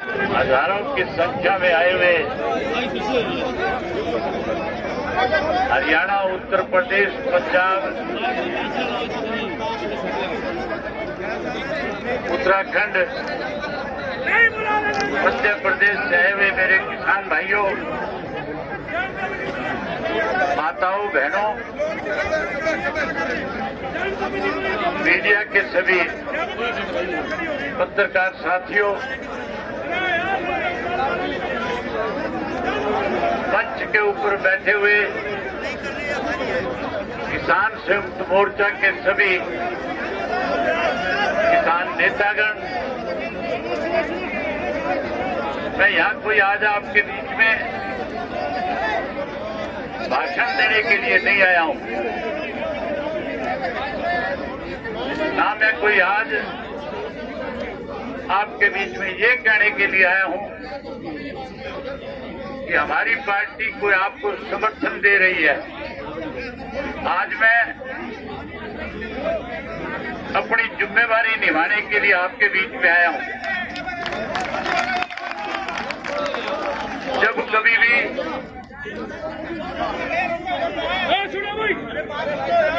हजारों की संख्या में आए हुए हरियाणा, उत्तर प्रदेश, पंजाब, उत्तराखंड, मध्य प्रदेश से आए हुए मेरे किसान भाइयों, माताओं, बहनों, मीडिया के सभी पत्रकार साथियों, मंच के ऊपर बैठे हुए किसान संयुक्त मोर्चा के सभी किसान नेतागण, मैं यहाँ कोई आज आपके बीच में भाषण देने के लिए नहीं आया हूँ, ना मैं कोई आज आपके बीच में ये कहने के लिए आया हूँ कि हमारी पार्टी कोई आपको समर्थन दे रही है। आज मैं अपनी जिम्मेवारी निभाने के लिए आपके बीच में आया हूँ। जब कभी भी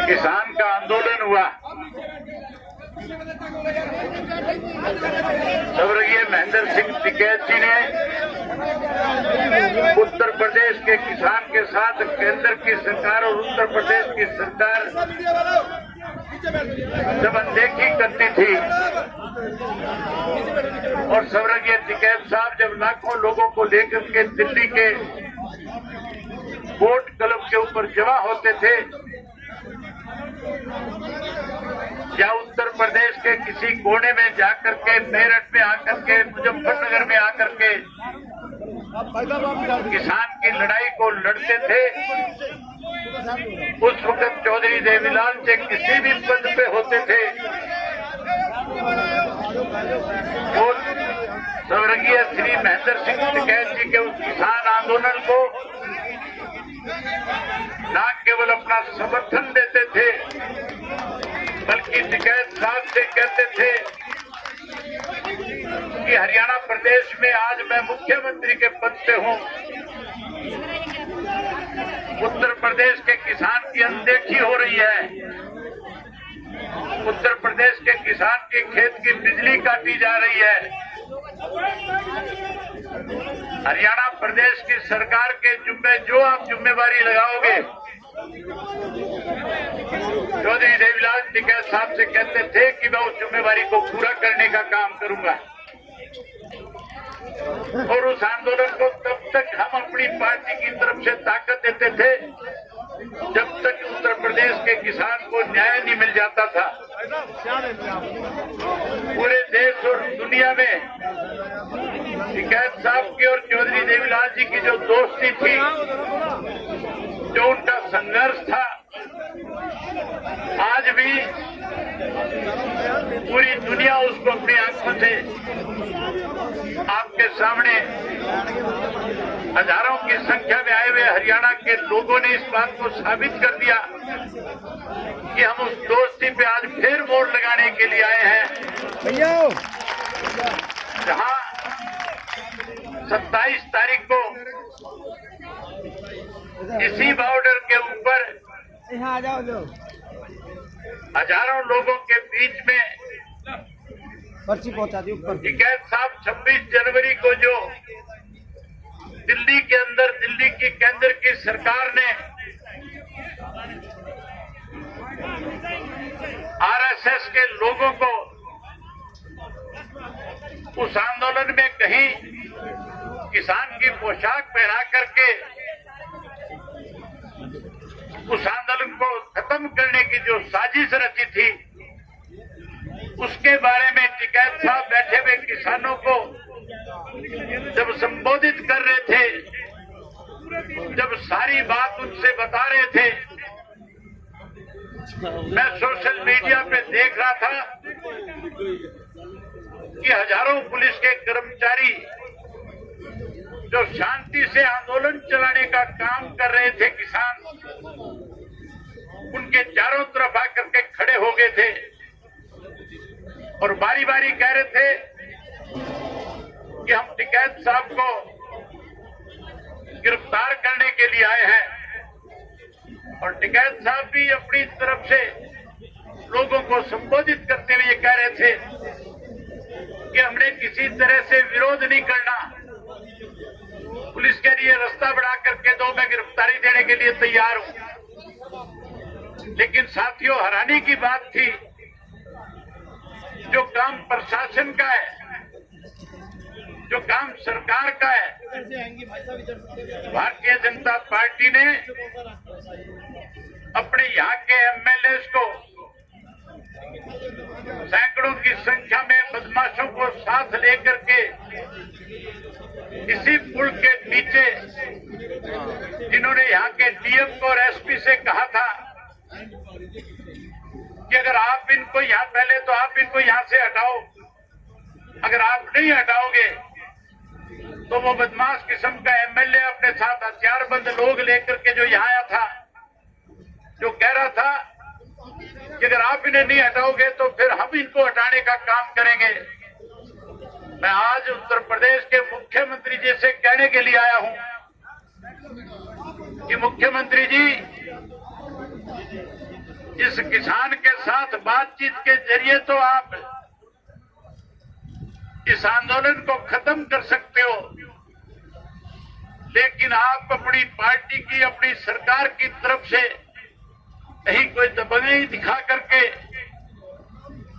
किसान का आंदोलन हुआ, स्वर्गीय महेंद्र सिंह टिकैत जी ने उत्तर प्रदेश के किसान के साथ केंद्र की सरकार और उत्तर प्रदेश की सरकार जब अनदेखी करती थी और स्वर्गीय टिकैत साहब जब लाखों लोगों को लेकर के दिल्ली के कोर्ट क्लब के ऊपर जमा होते थे, या उत्तर प्रदेश के किसी कोने में जाकर के, मेरठ में आकर के, मुजफ्फरनगर में आकर के किसान की लड़ाई को लड़ते थे, उस वक्त चौधरी देवीलाल जी किसी भी पद पे होते थे, वो स्वर्गीय श्री महेंद्र सिंह टिकैत जी के उस किसान आंदोलन को न केवल अपना समर्थन देते थे, बल्कि टिकैत साहब से कहते थे कि हरियाणा प्रदेश में आज मैं मुख्यमंत्री के पद पे हूँ, उत्तर प्रदेश के किसान की अनदेखी हो रही है, उत्तर प्रदेश के किसान के खेत की बिजली काटी जा रही है, हरियाणा प्रदेश की सरकार के जुम्मे जो आप जिम्मेवारी लगाओगे, चौधरी देवीलाल टिकैत साहब से कहते थे कि मैं उस जिम्मेवारी को पूरा करने का काम करूंगा। और उस आंदोलन को तब तक हम अपनी पार्टी की तरफ से ताकत देते थे जब तक उत्तर प्रदेश के किसान को न्याय नहीं मिल जाता था। पूरे देश और दुनिया में टिकैत साहब की और चौधरी देवीलाल जी की जो दोस्ती थी, जो उनका संघर्ष था, आज भी पूरी दुनिया उसको अपनी आंखों से आपके सामने हजारों की संख्या में आए हुए हरियाणा के लोगों ने इस बात को साबित कर दिया कि हम उस दोस्ती पे आज फिर मोड़ लगाने के लिए आए हैं, जहां 27 तारीख को इसी बॉर्डर के ऊपर हजारों लोगों के बीच में पर्ची पहुंचा दी ऊपर। टिकैत साहब 26 जनवरी को जो दिल्ली के अंदर दिल्ली की केंद्र की सरकार ने आरएसएस के लोगों को उस आंदोलन में कहीं किसान की पोशाक पहना करके उस आंदोलन को खत्म करने की जो साजिश रची थी, उसके बारे में टिकैत साहब बैठे हुए किसानों को जब संबोधित कर रहे थे, जब सारी बात उनसे बता रहे थे, मैं सोशल मीडिया पे देख रहा था कि हजारों पुलिस के कर्मचारी जो शांति से आंदोलन चलाने का काम कर रहे थे, किसान उनके चारों तरफ आकर के खड़े हो गए थे और बारी बारी कह रहे थे कि हम टिकैत साहब को गिरफ्तार करने के लिए आए हैं और टिकैत साहब भी अपनी तरफ से लोगों को संबोधित करते हुए ये कह रहे थे कि हमने किसी तरह से विरोध नहीं करना, पुलिस के लिए रास्ता बढ़ा करके दो, मैं गिरफ्तारी देने के लिए तैयार हूं। लेकिन साथियों, हैरानी की बात थी, जो काम प्रशासन का है, जो काम सरकार का है, भारतीय जनता पार्टी ने अपने यहाँ के एमएलए को सैकड़ों की संख्या में बदमाशों को साथ लेकर के इसी पुल के नीचे, जिन्होंने यहाँ के डीएम को और एसपी से कहा था कि अगर आप इनको यहाँ, पहले तो आप इनको यहाँ से हटाओ, अगर आप नहीं हटाओगे तो वो बदमाश किस्म का एमएलए अपने साथ हथियारबंद लोग लेकर के जो यहाँ आया था, जो कह रहा था कि अगर आप इन्हें नहीं हटाओगे तो फिर हम इनको हटाने का काम करेंगे। मैं आज उत्तर प्रदेश के मुख्यमंत्री जी से कहने के लिए आया हूं कि मुख्यमंत्री जी, इस किसान के साथ बातचीत के जरिए तो आप इस आंदोलन को खत्म कर सकते हो, लेकिन आप अपनी पार्टी की, अपनी सरकार की तरफ से कहीं कोई दबंगई दिखा करके,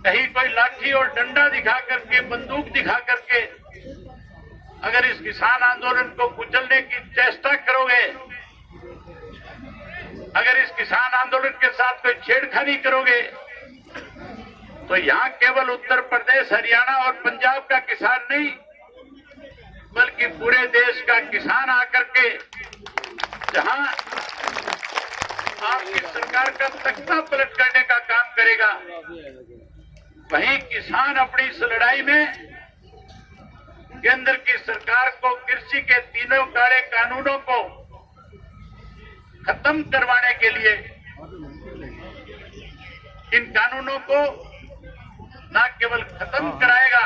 कहीं कोई लाठी और डंडा दिखा करके, बंदूक दिखा करके अगर इस किसान आंदोलन को कुचलने की चेष्टा करोगे, अगर इस किसान आंदोलन के साथ कोई छेड़खानी करोगे, तो यहाँ केवल उत्तर प्रदेश, हरियाणा और पंजाब का किसान नहीं, बल्कि पूरे देश का किसान आकर के जहां आपकी सरकार का तख्ता पलट करने का काम करेगा, वहीं किसान अपनी इस लड़ाई में केंद्र की सरकार को कृषि के तीनों काले कानूनों को खत्म करवाने के लिए, इन कानूनों को न केवल खत्म कराएगा,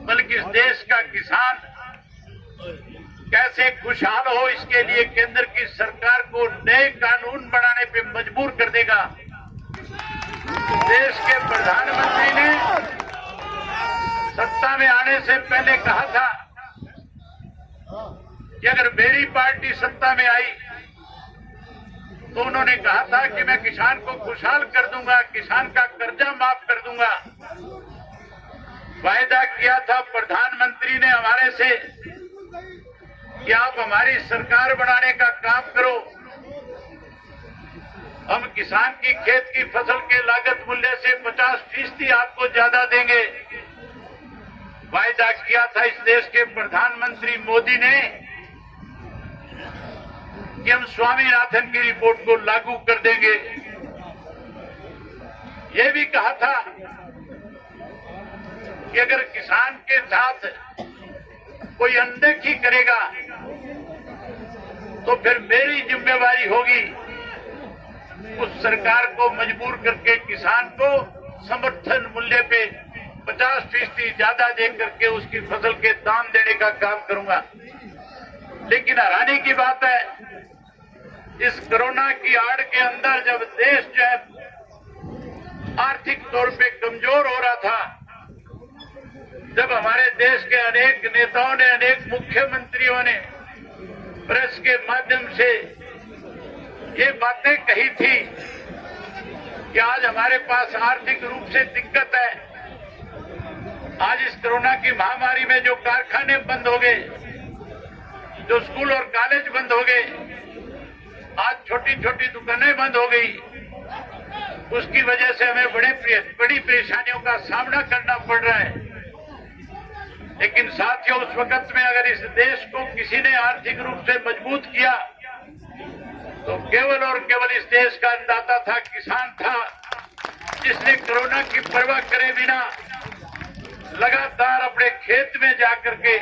बल्कि इस देश का किसान कैसे खुशहाल हो, इसके लिए केंद्र की सरकार को नए कानून बनाने पे मजबूर कर देगा। देश के प्रधानमंत्री ने सत्ता में आने से पहले कहा था कि अगर मेरी पार्टी सत्ता में आई तो उन्होंने कहा था कि मैं किसान को खुशहाल कर दूंगा, किसान का कर्जा माफ कर दूंगा। वायदा किया था प्रधानमंत्री ने हमारे से कि आप हमारी सरकार बनाने का काम करो, हम किसान की खेत की फसल के लागत मूल्य से 50% आपको ज्यादा देंगे। वायदा किया था इस देश के प्रधानमंत्री मोदी ने कि हम स्वामीनाथन की रिपोर्ट को लागू कर देंगे। ये भी कहा था कि अगर किसान के साथ कोई अनदेखी करेगा तो फिर मेरी जिम्मेवारी होगी उस सरकार को मजबूर करके किसान को समर्थन मूल्य पे 50% ज्यादा दे करके उसकी फसल के दाम देने का काम करूंगा। लेकिन हैरानी की बात है, इस कोरोना की आड़ के अंदर जब देश जो है आर्थिक तौर पे कमजोर हो रहा था, जब हमारे देश के अनेक नेताओं ने, अनेक मुख्यमंत्रियों ने प्रेस के माध्यम से ये बातें कही थी कि आज हमारे पास आर्थिक रूप से दिक्कत है, आज इस कोरोना की महामारी में जो कारखाने बंद हो गए, जो स्कूल और कॉलेज बंद हो गए, आज छोटी छोटी दुकानें बंद हो गई, उसकी वजह से हमें बड़ी परेशानियों का सामना करना पड़ रहा है। लेकिन साथियों, उस वक्त में अगर इस देश को किसी ने आर्थिक रूप से मजबूत किया तो केवल और केवल इस देश का अन्नदाता था, किसान था, जिसने कोरोना की परवाह करे बिना लगातार अपने खेत में जाकर के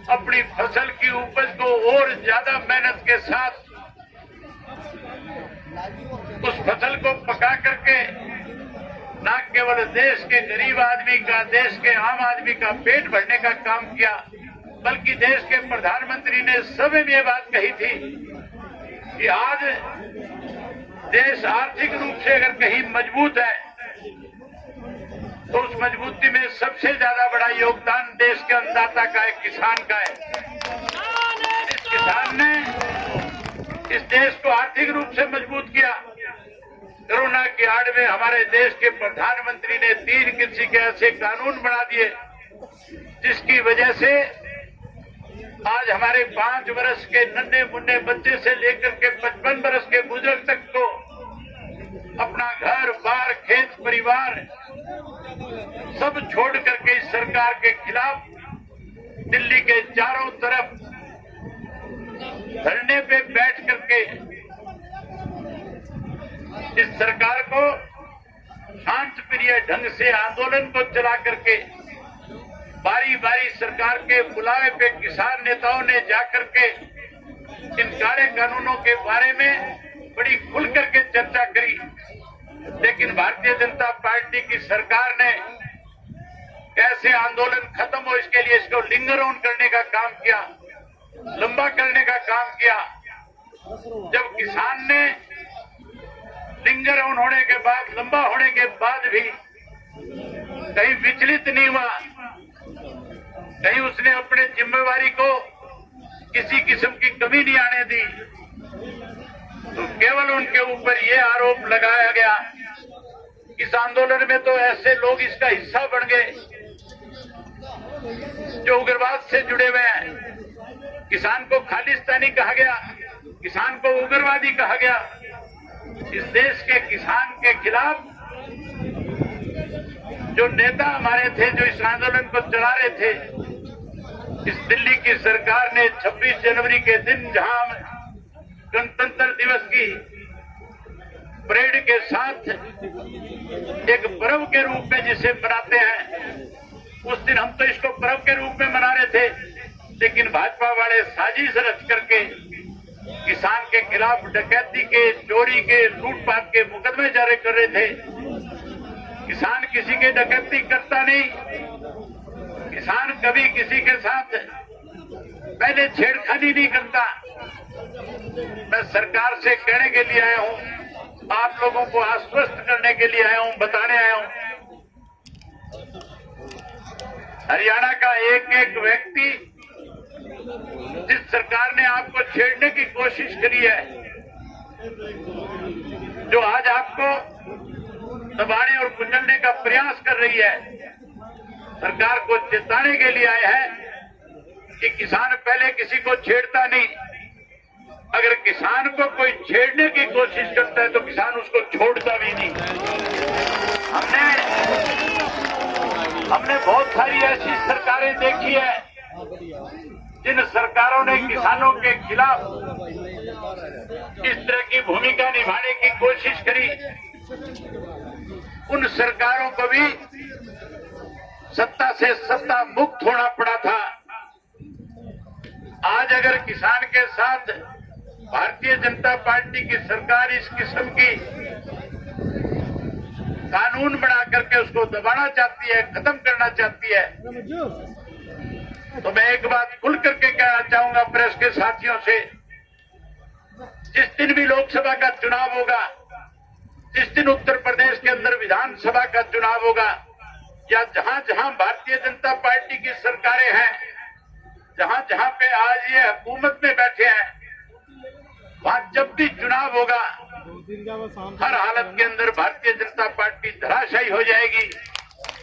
अपनी फसल की उपज को और ज्यादा मेहनत के साथ उस फसल को पका करके न केवल देश के गरीब आदमी का, देश के आम आदमी का पेट भरने का काम किया, बल्कि देश के प्रधानमंत्री ने सभी में ये बात कही थी कि आज देश आर्थिक रूप से अगर कहीं मजबूत है तो उस मजबूती में सबसे ज्यादा बड़ा योगदान देश के अन्नदाता का है, किसान का है। इस किसान ने इस देश को आर्थिक रूप से मजबूत किया। कोरोना की आड़ में हमारे देश के प्रधानमंत्री ने 3 कृषि के ऐसे कानून बना दिए जिसकी वजह से आज हमारे 5 वर्ष के नन्हे मुन्ने बच्चे से लेकर के 55 वर्ष के बुजुर्ग तक को अपना घर बार, खेत, परिवार सब छोड़ करके इस सरकार के खिलाफ दिल्ली के चारों तरफ धरने पे बैठ करके इस सरकार को शांत प्रिय ढंग से आंदोलन को चला करके बारी बारी सरकार के बुलावे पे किसान नेताओं ने जाकर के इन काले कानूनों के बारे में बड़ी खुल करके चर्चा करी। लेकिन भारतीय जनता पार्टी की सरकार ने कैसे आंदोलन खत्म हो इसके लिए इसको लिंगर ऑन करने का काम किया, लंबा करने का काम किया। जब किसान ने लिंगर ऑन होने के बाद, लंबा होने के बाद भी कहीं विचलित नहीं हुआ, कहीं उसने अपने जिम्मेवारी को किसी किस्म की कमी नहीं आने दी, तो केवल उनके ऊपर ये आरोप लगाया गया इस आंदोलन में तो ऐसे लोग इसका हिस्सा बन गए जो उग्रवाद से जुड़े हुए हैं। किसान को खालिस्तानी कहा गया, किसान को उग्रवादी कहा गया। इस देश के किसान के खिलाफ जो नेता हमारे थे जो इस आंदोलन को चला रहे थे, इस दिल्ली की सरकार ने 26 जनवरी के दिन जहां गणतंत्र दिवस की परेड के साथ एक पर्व के रूप में जिसे मनाते हैं, उस दिन हम तो इसको पर्व के रूप में मना रहे थे, लेकिन भाजपा वाले साजिश रच करके किसान के खिलाफ डकैती के, चोरी के, लूटपाट के मुकदमे जारी कर रहे थे। किसान किसी के डकैती करता नहीं, किसान कभी किसी के साथ पहले छेड़खानी नहीं करता। मैं सरकार से कहने के लिए आया हूं, आप लोगों को आश्वस्त करने के लिए आया हूं, बताने आया हूं, हरियाणा का एक एक व्यक्ति जिस सरकार ने आपको छेड़ने की कोशिश करी है, जो आज आपको दबाने और कुचलने का प्रयास कर रही है, सरकार को चेताने के लिए आए हैं कि किसान पहले किसी को छेड़ता नहीं। अगर किसान को कोई छेड़ने की कोशिश करता है तो किसान उसको छोड़ता भी नहीं। हमने बहुत सारी ऐसी सरकारें देखी है जिन सरकारों ने किसानों के खिलाफ इस तरह की भूमिका निभाने की कोशिश करी। उन सरकारों को भी सत्ता से सत्ता मुक्त होना पड़ा था। आज अगर किसान के साथ भारतीय जनता पार्टी की सरकार इस किस्म की कानून बना करके उसको दबाना चाहती है, खत्म करना चाहती है, तो मैं एक बात खुल करके कहना चाहूंगा प्रेस के साथियों से, जिस दिन भी लोकसभा का चुनाव होगा, जिस दिन उत्तर प्रदेश के अंदर विधानसभा का चुनाव होगा, या जहां जहां भारतीय जनता पार्टी की सरकारें हैं, जहां जहां पे आज ये हुकूमत में बैठे हैं, वहां जब भी चुनाव होगा हर हालत के अंदर भारतीय जनता पार्टी धराशायी हो जाएगी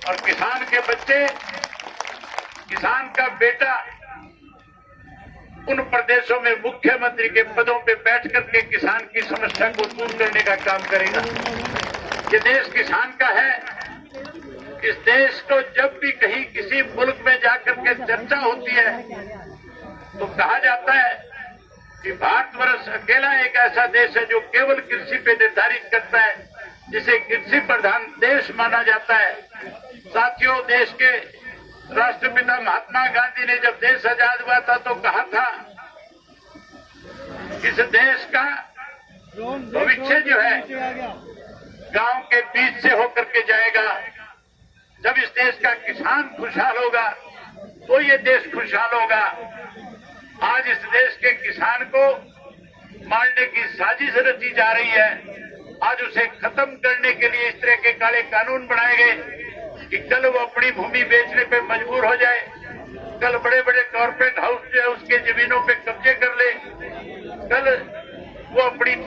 और किसान के बच्चे, किसान का बेटा उन प्रदेशों में मुख्यमंत्री के पदों पे बैठ करके किसान की समस्या को दूर करने का काम करेगा। ये देश किसान का है। इस देश को जब भी कहीं किसी मुल्क में जाकर के चर्चा होती है तो कहा जाता है कि भारतवर्ष अकेला एक ऐसा देश है जो केवल कृषि पे निर्धारित करता है, जिसे कृषि प्रधान देश माना जाता है। साथियों, देश के राष्ट्रपिता महात्मा गांधी ने जब देश आजाद हुआ था तो कहा था इस देश का भविष्य जो है गांव के बीच से होकर के जाएगा। जब इस देश का किसान खुशहाल होगा तो ये देश खुशहाल होगा। आज इस देश के किसान को मारने की साजिश रची जा रही है। आज उसे खत्म करने के लिए इस तरह के काले कानून बनाए गए कि कल वो अपनी भूमि बेचने पे मजबूर हो जाए, कल बड़े बड़े कॉर्पोरेट हाउस जो है उसके जमीनों पे कब्जे कर ले, कल वो अपनी